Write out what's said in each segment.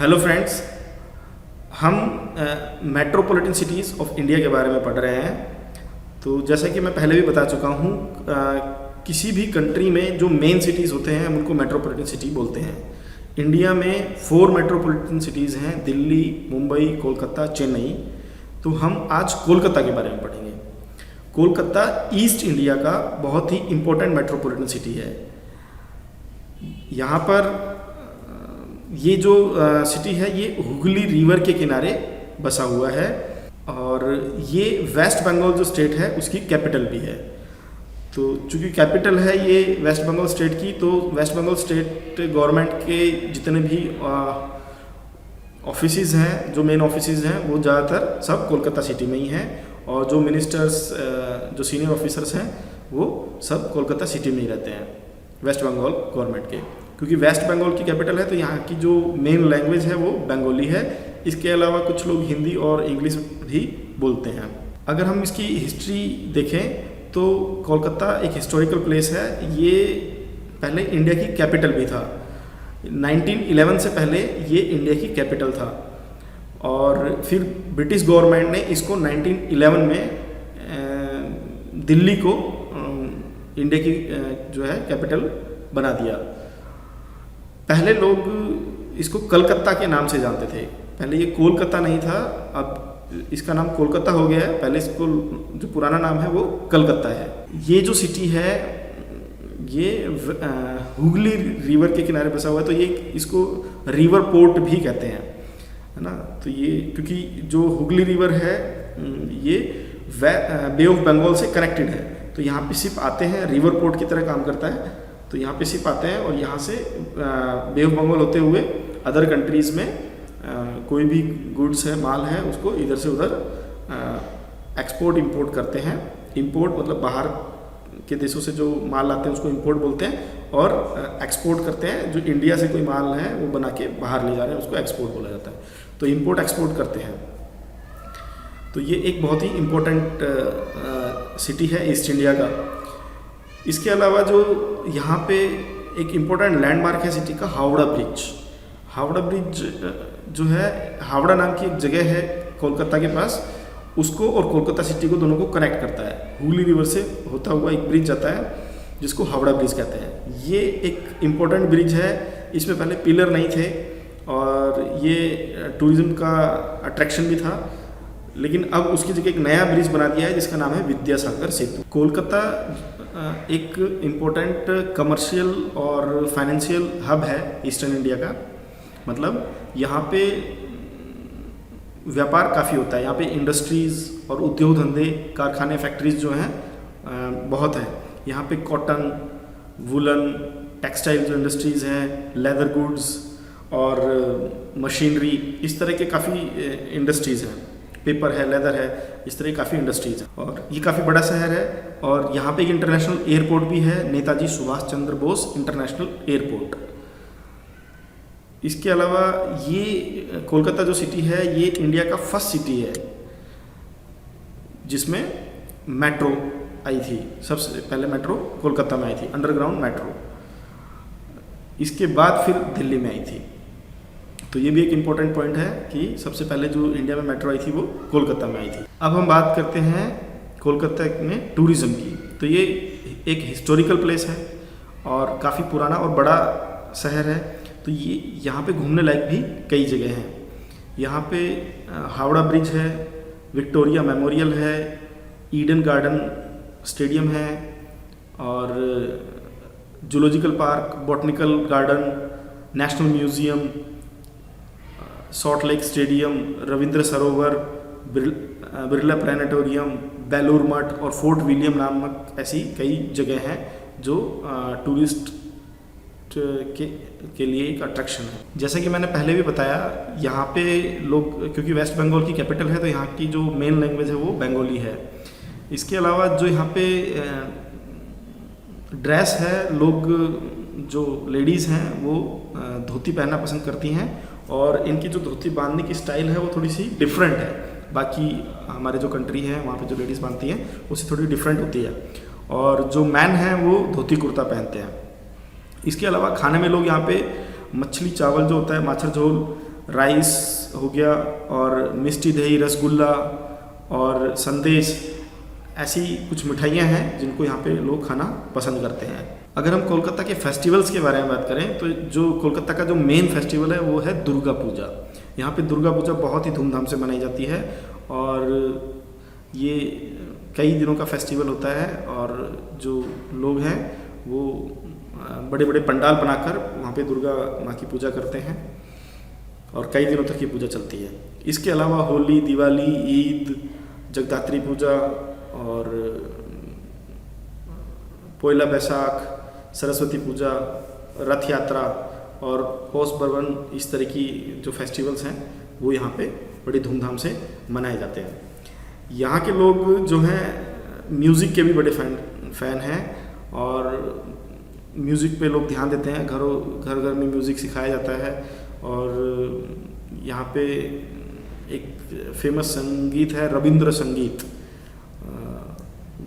Hello friends, हम metropolitan cities of India के बारे में पढ़ रहे हैं। तो जैसा कि मैं पहले भी बता चुका हूँ, किसी भी कंट्री में जो मेन सिटीज़ होते हैं हम उनको मेट्रोपॉलिटन सिटी बोलते हैं। इंडिया में 4 मेट्रोपॉलिटन सिटीज़ हैं, दिल्ली, मुंबई, कोलकाता, चेन्नई। तो हम आज कोलकाता के बारे में पढ़ेंगे। कोलकाता ईस्ट इंडिया का बहुत ही इम्पोर्टेंट मेट्रोपॉलिटन सिटी है। यहाँ पर ये जो सिटी है ये हुगली रिवर के किनारे बसा हुआ है और ये वेस्ट बंगाल जो स्टेट है उसकी कैपिटल भी है। तो चूँकि कैपिटल है ये वेस्ट बंगाल स्टेट की, तो वेस्ट बंगाल स्टेट गवर्नमेंट के जितने भी ऑफिसेज हैं, जो मेन ऑफिसेज हैं, वो ज़्यादातर सब कोलकाता सिटी में ही हैं। और जो मिनिस्टर्स, जो सीनियर ऑफिसर्स हैं, वो सब कोलकाता सिटी में ही रहते हैं वेस्ट बंगाल गवर्नमेंट के। क्योंकि वेस्ट बंगाल की कैपिटल है तो यहाँ की जो मेन लैंग्वेज है वो बंगाली है। इसके अलावा कुछ लोग हिंदी और इंग्लिश भी बोलते हैं। अगर हम इसकी हिस्ट्री देखें तो कोलकाता एक हिस्टोरिकल प्लेस है। ये पहले इंडिया की कैपिटल भी था। 1911 से पहले ये इंडिया की कैपिटल था और फिर ब्रिटिश गवर्नमेंट ने इसको 1911 में दिल्ली को इंडिया की जो है कैपिटल बना दिया। पहले लोग इसको कलकत्ता के नाम से जानते थे। पहले ये कोलकाता नहीं था, अब इसका नाम कोलकाता हो गया है। पहले इसको जो पुराना नाम है वो कलकत्ता है। ये जो सिटी है ये हुगली रिवर के किनारे बसा हुआ है, तो ये इसको रिवर पोर्ट भी कहते हैं, है ना। तो ये क्योंकि जो हुगली रिवर है ये बे ऑफ बंगाल से कनेक्टेड है, तो यहाँ पे शिप आते हैं, रिवर पोर्ट की तरह काम करता है। तो यहाँ पे शिप आते हैं और यहाँ से बे ऑफ बंगाल होते हुए अदर कंट्रीज़ में कोई भी गुड्स है, माल है, उसको इधर से उधर एक्सपोर्ट इंपोर्ट करते हैं। इंपोर्ट मतलब बाहर के देशों से जो माल आते हैं उसको इंपोर्ट बोलते हैं, और एक्सपोर्ट करते हैं जो इंडिया से कोई माल है वो बना के बाहर ले जा रहे हैं उसको एक्सपोर्ट बोला जाता है। तो इंपोर्ट एक्सपोर्ट करते हैं। तो ये एक बहुत ही इम्पोर्टेंट सिटी है ईस्ट इंडिया का। इसके अलावा जो यहाँ पे एक इम्पोर्टेंट लैंडमार्क है सिटी का, हावड़ा ब्रिज। हावड़ा ब्रिज जो है, हावड़ा नाम की एक जगह है कोलकाता के पास, उसको और कोलकाता सिटी को दोनों को कनेक्ट करता है। हुगली रिवर से होता हुआ एक ब्रिज जाता है जिसको हावड़ा ब्रिज कहते हैं। ये एक इम्पोर्टेंट ब्रिज है। इसमें पहले पिलर नहीं थे और ये टूरिज़्म का अट्रैक्शन भी था, लेकिन अब उसकी जगह एक नया ब्रिज बना दिया है जिसका नाम है विद्यासागर सेतु। कोलकाता एक इम्पोर्टेंट कमर्शियल और फाइनेंशियल हब है ईस्टर्न इंडिया का। मतलब यहाँ पे व्यापार काफ़ी होता है। यहाँ पे इंडस्ट्रीज़ और उद्योग धंधे, कारखाने, फैक्ट्रीज जो हैं बहुत हैं। यहाँ पे कॉटन, वुलन, टेक्सटाइल जो इंडस्ट्रीज़ हैं, लेदर गुड्स और मशीनरी, इस तरह के काफ़ी इंडस्ट्रीज़ हैं। पेपर है, लेदर है, इस तरह काफ़ी इंडस्ट्रीज है। और ये काफ़ी बड़ा शहर है और यहाँ पे एक इंटरनेशनल एयरपोर्ट भी है, नेताजी सुभाष चंद्र बोस इंटरनेशनल एयरपोर्ट। इसके अलावा ये कोलकाता जो सिटी है ये इंडिया का फर्स्ट सिटी है जिसमें मेट्रो आई थी। सबसे पहले मेट्रो कोलकाता में आई थी, अंडरग्राउंड मेट्रो। इसके बाद फिर दिल्ली में आई थी। तो ये भी एक इम्पोर्टेंट पॉइंट है कि सबसे पहले जो इंडिया में मेट्रो आई थी वो कोलकाता में आई थी। अब हम बात करते हैं कोलकाता में टूरिज़्म की। तो ये एक हिस्टोरिकल प्लेस है और काफ़ी पुराना और बड़ा शहर है। तो ये यहाँ पे घूमने लायक भी कई जगह हैं। यहाँ पे हावड़ा ब्रिज है, विक्टोरिया मेमोरियल है, ईडन गार्डन स्टेडियम है, और zoological park, botanical garden, national museum, salt lake stadium, Ravindra सरोवर, बिरला प्लानिटोरियम, बेलूर मठ और फोर्ट विलियम नामक ऐसी कई जगह हैं जो टूरिस्ट के लिए एक अट्रैक्शन है। जैसा कि मैंने पहले भी बताया, यहाँ पे लोग, क्योंकि वेस्ट बंगाल की कैपिटल है तो यहाँ की जो मेन लैंग्वेज है वो बंगाली है। इसके अलावा जो यहाँ पे ड्रेस है, लोग जो लेडीज़ हैं वो धोती पहनना पसंद करती हैं और इनकी जो धोती बांधने की स्टाइल है वो थोड़ी सी डिफरेंट है। बाकी हमारे जो कंट्री है वहाँ पे जो लेडीज़ बांधती हैं उससे थोड़ी डिफरेंट होती है। और जो मैन हैं वो धोती कुर्ता पहनते हैं। इसके अलावा खाने में लोग यहाँ पे मछली चावल जो होता है, माछर झोल, राइस हो गया और मिष्टी दही रसगुल्ला और संदेश, ऐसी कुछ मिठाइयाँ हैं जिनको यहाँ पे लोग खाना पसंद करते हैं। अगर हम कोलकाता के फेस्टिवल्स के बारे में बात करें तो जो कोलकाता का जो मेन फेस्टिवल है वो है दुर्गा पूजा। यहाँ पे दुर्गा पूजा बहुत ही धूमधाम से मनाई जाती है और ये कई दिनों का फेस्टिवल होता है और जो लोग हैं वो बड़े बड़े पंडाल बनाकर वहाँ पे दुर्गा माँ की पूजा करते हैं और कई दिनों तक ये पूजा चलती है। इसके अलावा होली, दिवाली, ईद, जगद्धात्री पूजा और पोइला बैसाख, सरस्वती पूजा, रथ यात्रा और पौष पर्वन, इस तरह की जो फेस्टिवल्स हैं वो यहाँ पे बड़ी धूमधाम से मनाए जाते हैं। यहाँ के लोग जो हैं म्यूज़िक के भी बड़े फ़ैन हैं और म्यूज़िक पे लोग ध्यान देते हैं। घर घर में म्यूज़िक सिखाया जाता है और यहाँ पे एक फेमस संगीत है रविंद्र संगीत,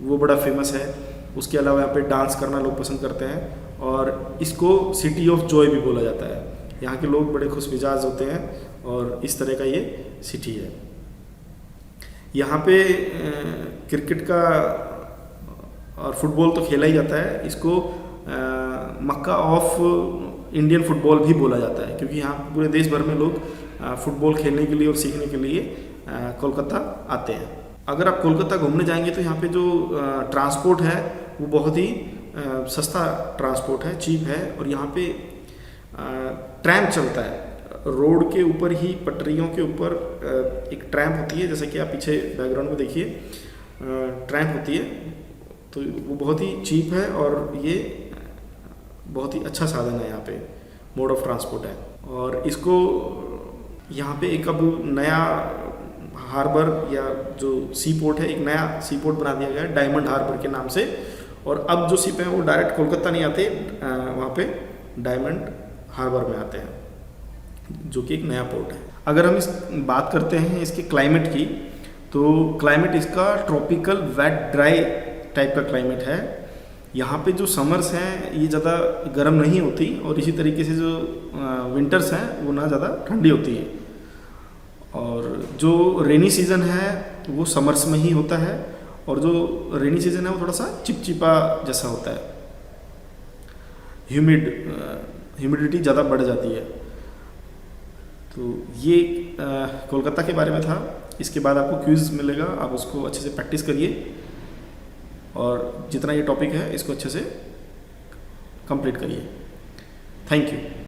वो बड़ा फेमस है। उसके अलावा यहाँ पे डांस करना लोग पसंद करते हैं और इसको सिटी ऑफ जॉय भी बोला जाता है। यहाँ के लोग बड़े खुश मिजाज होते हैं और इस तरह का ये सिटी है। यहाँ पे क्रिकेट का और फुटबॉल तो खेला ही जाता है। इसको मक्का ऑफ इंडियन फुटबॉल भी बोला जाता है क्योंकि यहाँ पूरे देश भर में लोग फुटबॉल खेलने के लिए और सीखने के लिए कोलकाता आते हैं। अगर आप कोलकाता घूमने जाएंगे तो यहाँ पे जो ट्रांसपोर्ट है वो बहुत ही सस्ता ट्रांसपोर्ट है, चीप है और यहाँ पे ट्रैम चलता है। रोड के ऊपर ही पटरियों के ऊपर एक ट्रैम होती है, जैसे कि आप पीछे बैकग्राउंड में देखिए ट्रैम होती है, तो वो बहुत ही चीप है और ये बहुत ही अच्छा साधन है, यहाँ पे मोड ऑफ ट्रांसपोर्ट है। और इसको यहाँ पे एक अब नया हार्बर या जो सी पोर्ट है, एक नया सी पोर्ट बना दिया गया है डायमंड हार्बर के नाम से। और अब जो शिप हैं वो डायरेक्ट कोलकाता नहीं आते, वहाँ पे डायमंड हार्बर में आते हैं जो कि एक नया पोर्ट है। अगर हम इस बात करते हैं इसके क्लाइमेट की, तो क्लाइमेट इसका ट्रॉपिकल वेट ड्राई टाइप का क्लाइमेट है। यहाँ पे जो समर्स हैं ये ज़्यादा गर्म नहीं होती और इसी तरीके से जो विंटर्स हैं वो ना ज़्यादा ठंडी होती है। और जो रेनी सीज़न है वो समर्स में ही होता है और जो रेनी सीज़न है वो थोड़ा सा चिपचिपा जैसा होता है, ह्यूमिडिटी ज़्यादा बढ़ जाती है। तो ये कोलकाता के बारे में था। इसके बाद आपको क्विज़ मिलेगा, आप उसको अच्छे से प्रैक्टिस करिए और जितना ये टॉपिक है इसको अच्छे से कंप्लीट करिए। Thank you.